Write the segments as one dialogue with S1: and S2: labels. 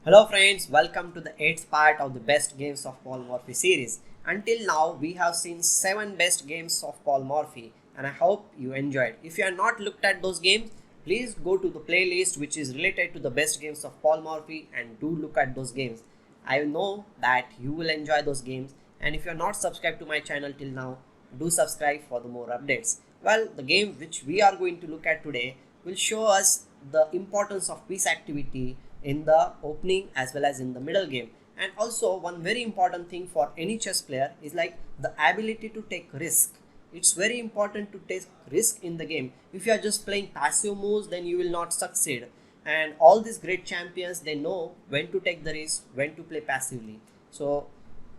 S1: Hello friends, welcome to the 8th part of the best games of Paul Morphy series. Until now, we have seen 7 best games of Paul Morphy and I hope you enjoyed. If you have not looked at those games, please go to the playlist which is related to the best games of Paul Morphy and do look at those games. I know that you will enjoy those games, and if you are not subscribed to my channel till now, do subscribe for the more updates. Well, the game which we are going to look at today will show us the importance of piece activity in the opening as well as in the middle game. And also one very important thing for any chess player is like the ability to take risk. It's very important to take risk in the game. If you are just playing passive moves, then you will not succeed. And all these great champions, they know when to take the risk, when to play passively. So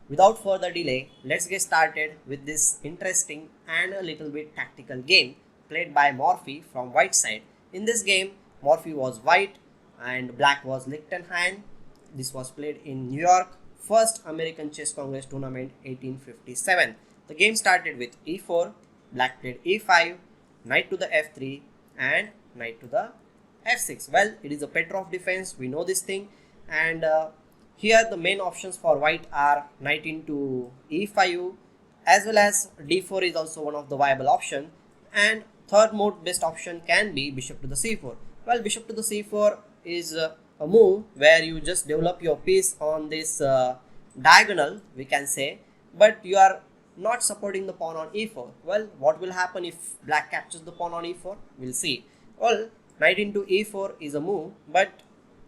S1: without further delay, let's get started with this interesting and a little bit tactical game played by Morphy from white side. In this game, Morphy was white and black was Lichtenhein. This was played in New York, first American Chess Congress tournament 1857. The game started with e4, black played e5, knight to the f3 and knight to the f6. Well, it is a Petrov defense, we know this thing, and here the main options for white are knight into e5 as well as d4 is also one of the viable option, and third most best option can be bishop to the c4. Well, bishop to the c4 is a move where you just develop your piece on this diagonal, we can say, but you are not supporting the pawn on e4. Well, what will happen if black captures the pawn on e4? We'll see. Well, knight into e4 is a move, but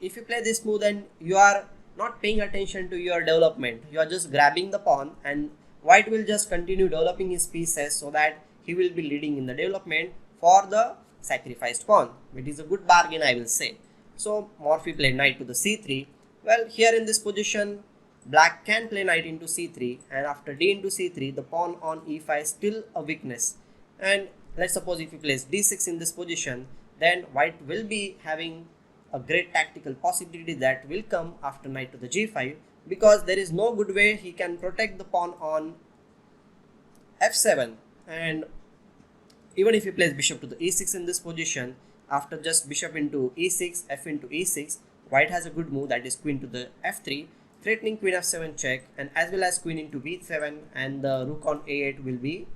S1: if you play this move, then you are not paying attention to your development. You are just grabbing the pawn and white will just continue developing his pieces so that he will be leading in the development for the sacrificed pawn. It is a good bargain, I will say. So Morphy played knight to the c3. Well, here in this position, black can play knight into c3, and after d into c3, the pawn on e5 is still a weakness. And let's suppose if he plays d6 in this position, then white will be having a great tactical possibility that will come after knight to the g5, because there is no good way he can protect the pawn on f7. And even if he plays bishop to the e6 in this position, after just bishop into e6, f into e6, white has a good move, that is queen to the f3, threatening queen f7 check, and as well as queen into b7, and the rook on a8 will be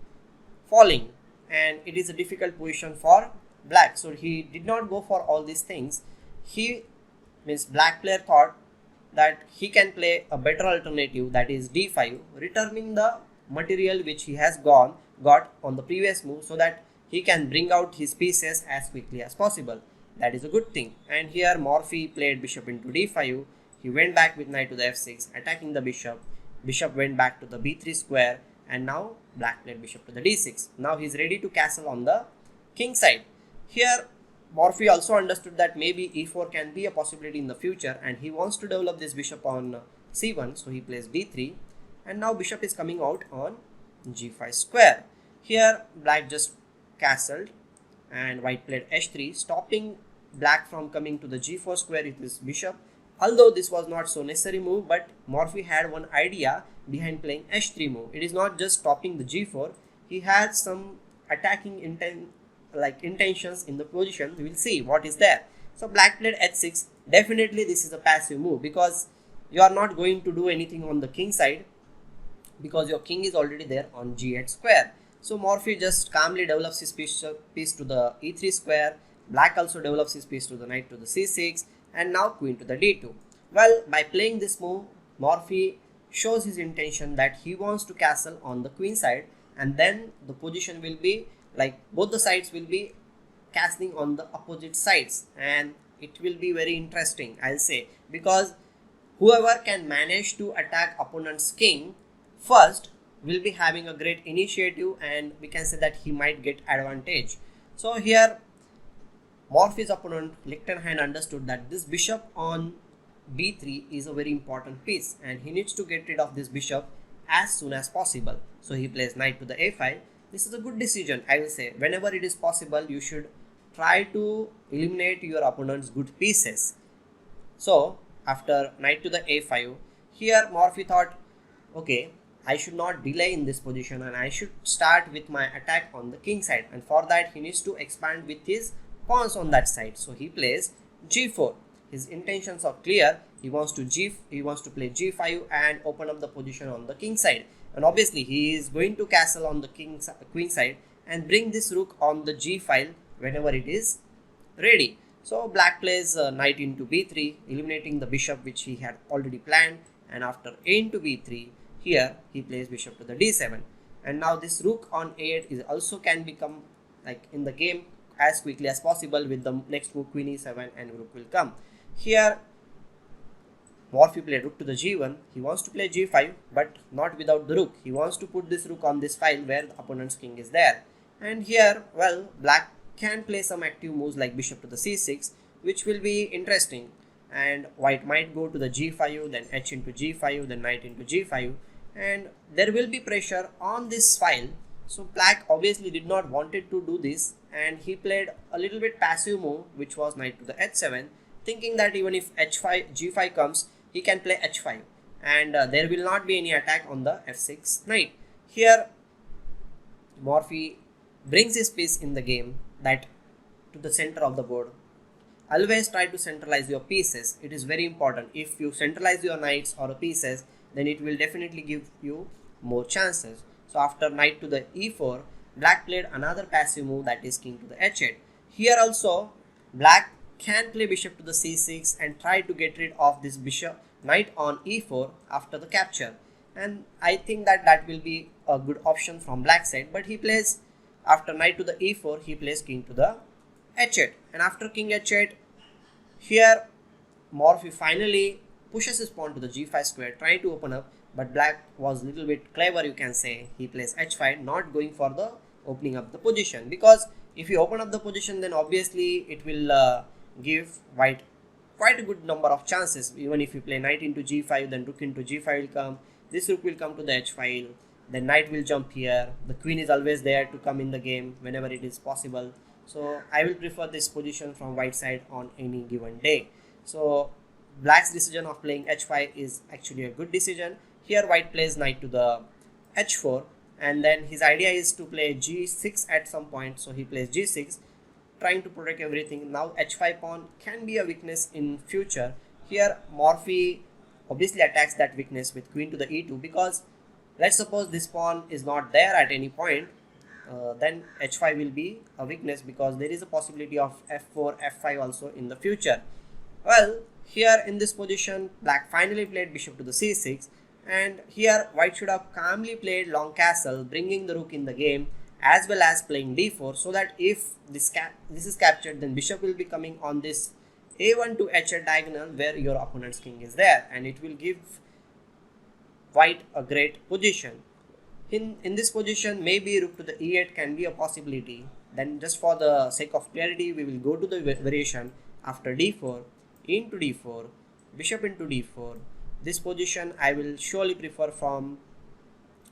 S1: falling, and it is a difficult position for black. So he did not go for all these things. He means black player thought that he can play a better alternative, that is d5, returning the material which he has got on the previous move so that he can bring out his pieces as quickly as possible. That is a good thing. And here Morphy played bishop into d5. He went back with knight to the f6, attacking the bishop. Bishop went back to the b3 square, and now black played bishop to the d6. Now he is ready to castle on the king side. Here Morphy also understood that maybe e4 can be a possibility in the future, and he wants to develop this bishop on c1, so he plays d3, and now bishop is coming out on g5 square. Here black just castled and white played h3, stopping black from coming to the g4 square with his bishop. Although this was not so necessary move, but Morphy had one idea behind playing h3 move. It is not just stopping the g4, he had some attacking intentions in the position. We will see what is there. So black played h6. Definitely this is a passive move, because you are not going to do anything on the king side, because your king is already there on g8 square. So Morphy just calmly develops his piece to the e3 square. Black also develops his piece to the knight to the c6, and now queen to the d2. Well, by playing this move, Morphy shows his intention that he wants to castle on the queen side, and then the position will be like both the sides will be castling on the opposite sides, and it will be very interesting, I'll say, because whoever can manage to attack opponent's king first will be having a great initiative, and we can say that he might get advantage. So here Morphy's opponent Lichtenhein understood that this bishop on b3 is a very important piece, and he needs to get rid of this bishop as soon as possible. So he plays knight to the a5. This is a good decision, I will say. Whenever it is possible, you should try to eliminate your opponent's good pieces. So after knight to the a5, here Morphy thought, okay, I should not delay in this position and I should start with my attack on the king side, and for that he needs to expand with his pawns on that side. So he plays g4. His intentions are clear. He wants to play g5 and open up the position on the king side. And obviously he is going to castle on the queen side and bring this rook on the g file whenever it is ready. So black plays knight into b3, eliminating the bishop which he had already planned, and after a into b3, here he plays bishop to the d7. And now this rook on a8 is also can become like in the game as quickly as possible. With the next move queen e7 and rook will come. Here Morphy played rook to the g1. He wants to play g5 but not without the rook. He wants to put this rook on this file where the opponent's king is there. And here, well, black can play some active moves like bishop to the c6, which will be interesting. And white might go to the g5, then h into g5, then knight into g5, and there will be pressure on this file. So black obviously did not wanted to do this, and he played a little bit passive move, which was knight to the h7, thinking that even if h5 g5 comes, he can play h5 and there will not be any attack on the f6 knight. Here Morphy brings his piece in the game that to the center of the board. Always try to centralize your pieces. It is very important. If you centralize your knights or pieces, then it will definitely give you more chances. So after knight to the e4, black played another passive move, that is king to the h8. Here also black can play bishop to the c6 and try to get rid of this bishop knight on e4 after the capture, and I think that that will be a good option from black side. But he plays, after knight to the e4, he plays king to the h8, and after king h8, here Morphy finally pushes his pawn to the g5 square, trying to open up, but black was a little bit clever, you can say. He plays h5, not going for the opening up the position, because if you open up the position, then obviously it will give white quite a good number of chances. Even if you play knight into g5, then rook into g5 will come, this rook will come to the h file, then knight will jump here, the queen is always there to come in the game whenever it is possible. So I will prefer this position from white side on any given day. So black's decision of playing h5 is actually a good decision. Here white plays knight to the h4, and then his idea is to play g6 at some point, so he plays g6, trying to protect everything. Now h5 pawn can be a weakness in future. Here Morphy obviously attacks that weakness with queen to the e2, because let's suppose this pawn is not there at any point, then h5 will be a weakness, because there is a possibility of f4 f5 also in the future. Well, here in this position black finally played bishop to the c6, and here white should have calmly played long castle, bringing the rook in the game, as well as playing d4, so that if this is captured, then bishop will be coming on this a1 to h8 diagonal where your opponent's king is there, and it will give white a great position. In this position, maybe rook to the e8 can be a possibility. Then just for the sake of clarity, we will go to the variation after d4, into d4, bishop into d4. This position I will surely prefer from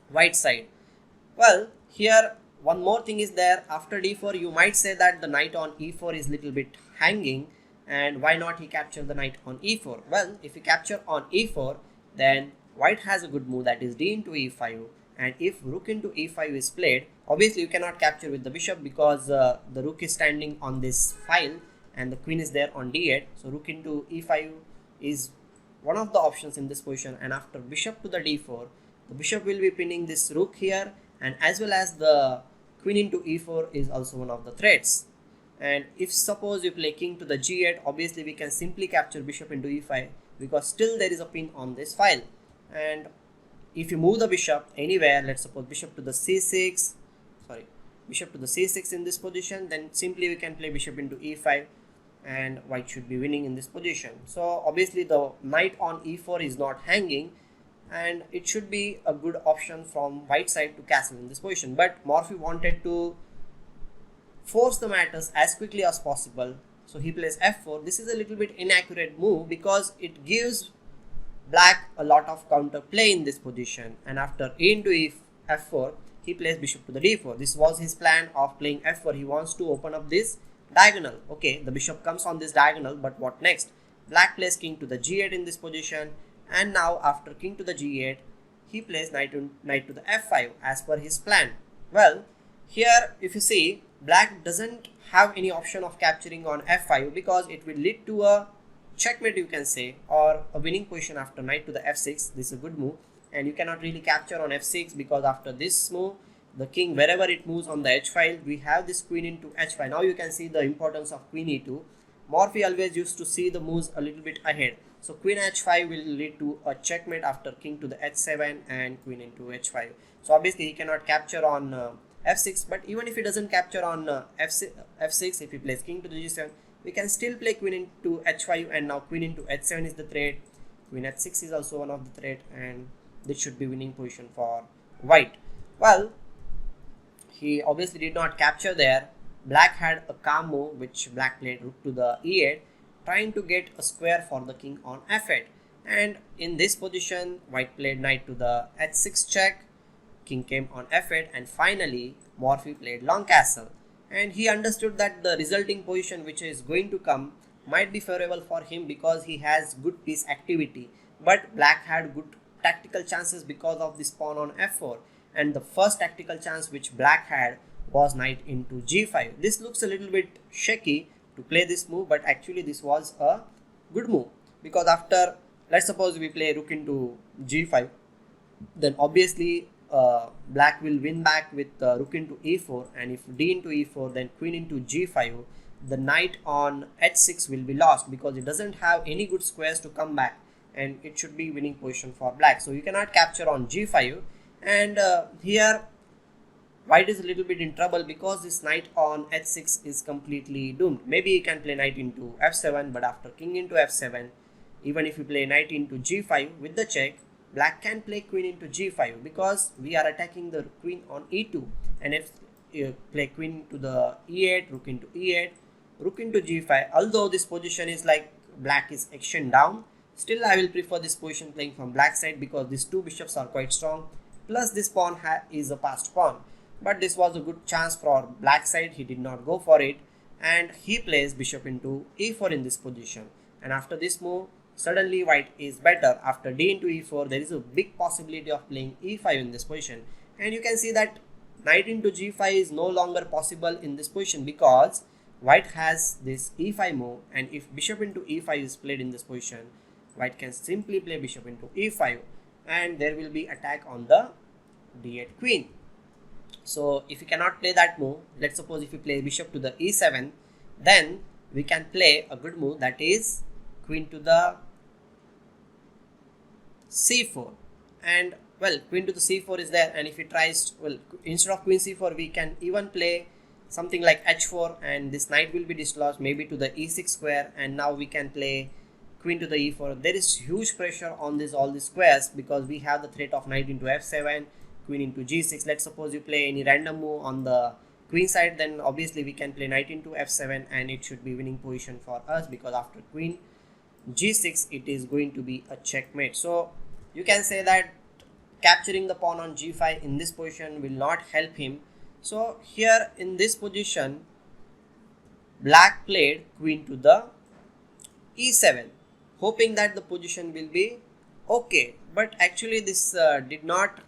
S1: white side. Well, here one more thing is there. After d4, you might say that the knight on e4 is little bit hanging, and why not he capture the knight on e4? Well, if he capture on e4, then white has a good move, that is d into e5, and if rook into e5 is played, obviously you cannot capture with the bishop, because the rook is standing on this file and the queen is there on d8. So rook into e5 is one of the options in this position, and after bishop to the d4, the bishop will be pinning this rook here, and as well as the queen into e4 is also one of the threats. And if suppose you play king to the g8, obviously we can simply capture bishop into e5, because still there is a pin on this file. And if you move the bishop anywhere, let's suppose bishop to the c6 in this position, then simply we can play bishop into e5 and white should be winning in this position. So obviously the knight on e4 is not hanging, and it should be a good option from white side to castle in this position. But Morphy wanted to force the matters as quickly as possible, so he plays f4. This is a little bit inaccurate move, because it gives black a lot of counter play in this position. And after a into f4, he plays bishop to the d4. This was his plan of playing f4. He wants to open up this diagonal. Okay, the bishop comes on this diagonal, but what next? Black plays king to the g8 in this position, and now after king to the g8, he plays knight to the f5 as per his plan. Well, here if you see, black doesn't have any option of capturing on f5 because it will lead to a checkmate, you can say, or a winning position after knight to the f6. This is a good move, and you cannot really capture on f6 because after this move the king, wherever it moves on the h file, we have this queen into h5. Now you can see the importance of queen e2. Morphy always used to see the moves a little bit ahead. So queen h5 will lead to a checkmate after king to the h7 and queen into h5. So obviously he cannot capture on f6, but even if he doesn't capture on f6, if he plays king to the g7, we can still play queen into h5, and now queen into h7 is the threat. Queen h6 is also one of the threat, and this should be winning position for white. Well, he obviously did not capture there. Black had a calm move which black played rook to the e8, trying to get a square for the king on f8. And in this position, white played knight to the h6 check, king came on f8, and finally Morphy played long castle. And he understood that the resulting position which is going to come might be favorable for him because he has good piece activity. But black had good tactical chances because of this pawn on f4. And the first tactical chance which black had was knight into g5. This looks a little bit shaky to play this move, but actually this was a good move because after, let's suppose we play rook into g5, then obviously black will win back with rook into e4, and if d into e4, then queen into g5, the knight on h6 will be lost because it doesn't have any good squares to come back, and it should be winning position for black. So you cannot capture on g5, and here white is a little bit in trouble because this knight on h6 is completely doomed. Maybe he can play knight into f7, but after king into f7, even if you play knight into g5 with the check, black can play queen into g5 because we are attacking the queen on e2. And if you play queen to the e8, rook into e8, rook into g5, although this position is like black is action down, still I will prefer this position playing from black side because these two bishops are quite strong, plus this pawn is a passed pawn. But this was a good chance for black side. He did not go for it, and he plays bishop into e4 in this position. And after this move, suddenly white is better. After d into e4, there is a big possibility of playing e5 in this position, and you can see that knight into g5 is no longer possible in this position because white has this e5 move, and if bishop into e5 is played in this position, white can simply play bishop into e5, and there will be attack on the d8 queen. So if you cannot play that move, let's suppose if you play bishop to the e7, then we can play a good move, that is queen to the c4. And well, queen to the c4 is there, and if he tries, well, instead of queen c4, we can even play something like h4, and this knight will be dislodged maybe to the e6 square, and now we can play queen to the e4. There is huge pressure on all these squares because we have the threat of knight into f7, queen into g6. Let's suppose you play any random move on the queen side, then obviously we can play knight into f7, and it should be winning position for us because after queen g6 it is going to be a checkmate. So you can say that capturing the pawn on g5 in this position will not help him. So here in this position, black played queen to the e7, hoping that the position will be okay, but actually this did not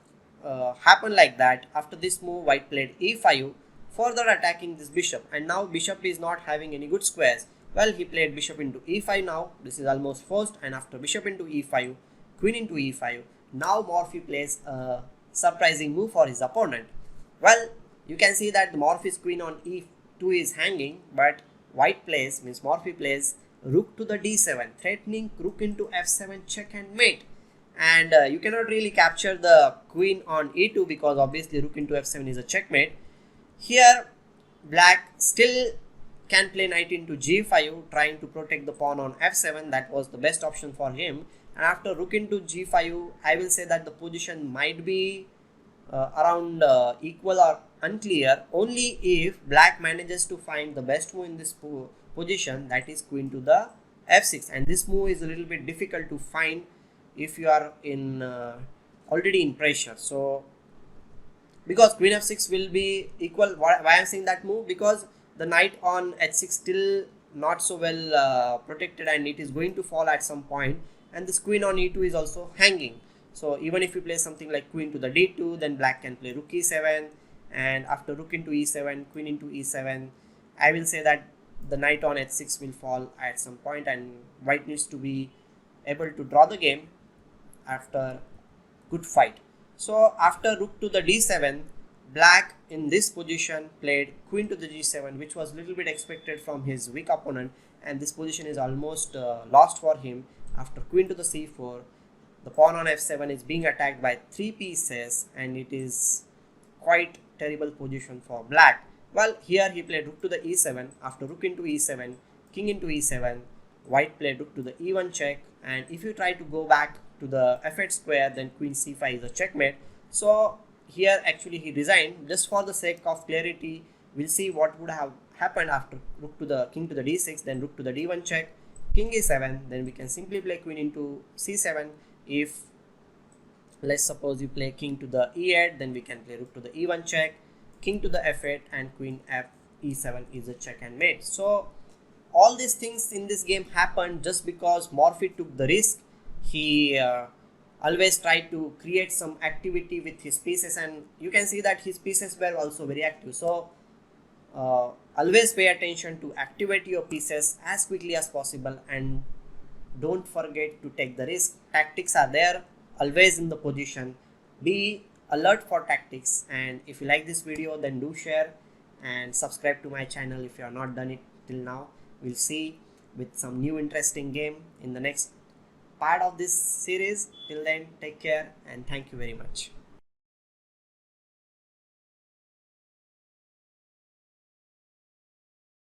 S1: happen like that. After this move, white played e5, further attacking this bishop, and now bishop is not having any good squares. Well, he played bishop into e5 now. This is almost forced, and after bishop into e5, queen into e5, now Morphy plays a surprising move for his opponent. Well, you can see that the Morphy's queen on e2 is hanging, but white plays, means Morphy plays rook to the d7, threatening rook into f7 check and mate. And you cannot really capture the queen on e2 because obviously rook into f7 is a checkmate. Here black still can play knight into g5, trying to protect the pawn on f7. That was the best option for him. And after rook into g5, I will say that the position might be around equal or unclear only if black manages to find the best move in this position, that is queen to the f6. And this move is a little bit difficult to find if you are in already in pressure. So because queen f6 will be equal, why I am saying that move, because the knight on h6 still not so well protected, and it is going to fall at some point, and this queen on e2 is also hanging. So even if you play something like queen to the d2, then black can play rook e7, and after rook into e7, queen into e7, I will say that the knight on h6 will fall at some point, and white needs to be able to draw the game after good fight. So after rook to the d7, black in this position played queen to the g7, which was little bit expected from his weak opponent, and this position is almost lost for him. After queen to the c4, the pawn on f7 is being attacked by 3 pieces, and it is quite terrible position for black. Well, here he played rook to the e7. After rook into e7, king into e7, white played rook to the e1 check, and if you try to go back to the f8 square, then queen c5 is a checkmate. So here actually he resigned. Just for the sake of clarity, we'll see what would have happened after rook to the king to the d6, then rook to the d1 check, king e7, then we can simply play queen into c7. If let's suppose you play king to the e8, then we can play rook to the e1 check, king to the f8, and queen f e7 is a check and mate. So all these things in this game happened just because Morphy took the risk. He always tried to create some activity with his pieces, and you can see that his pieces were also very active. So always pay attention to activate your pieces as quickly as possible, and don't forget to take the risk. Tactics are there always in the position. Be alert for tactics, and if you like this video, then do share and subscribe to my channel if you have not done it till now. We'll see with some new interesting game in the next part of this series. Till then, take care and thank you very much.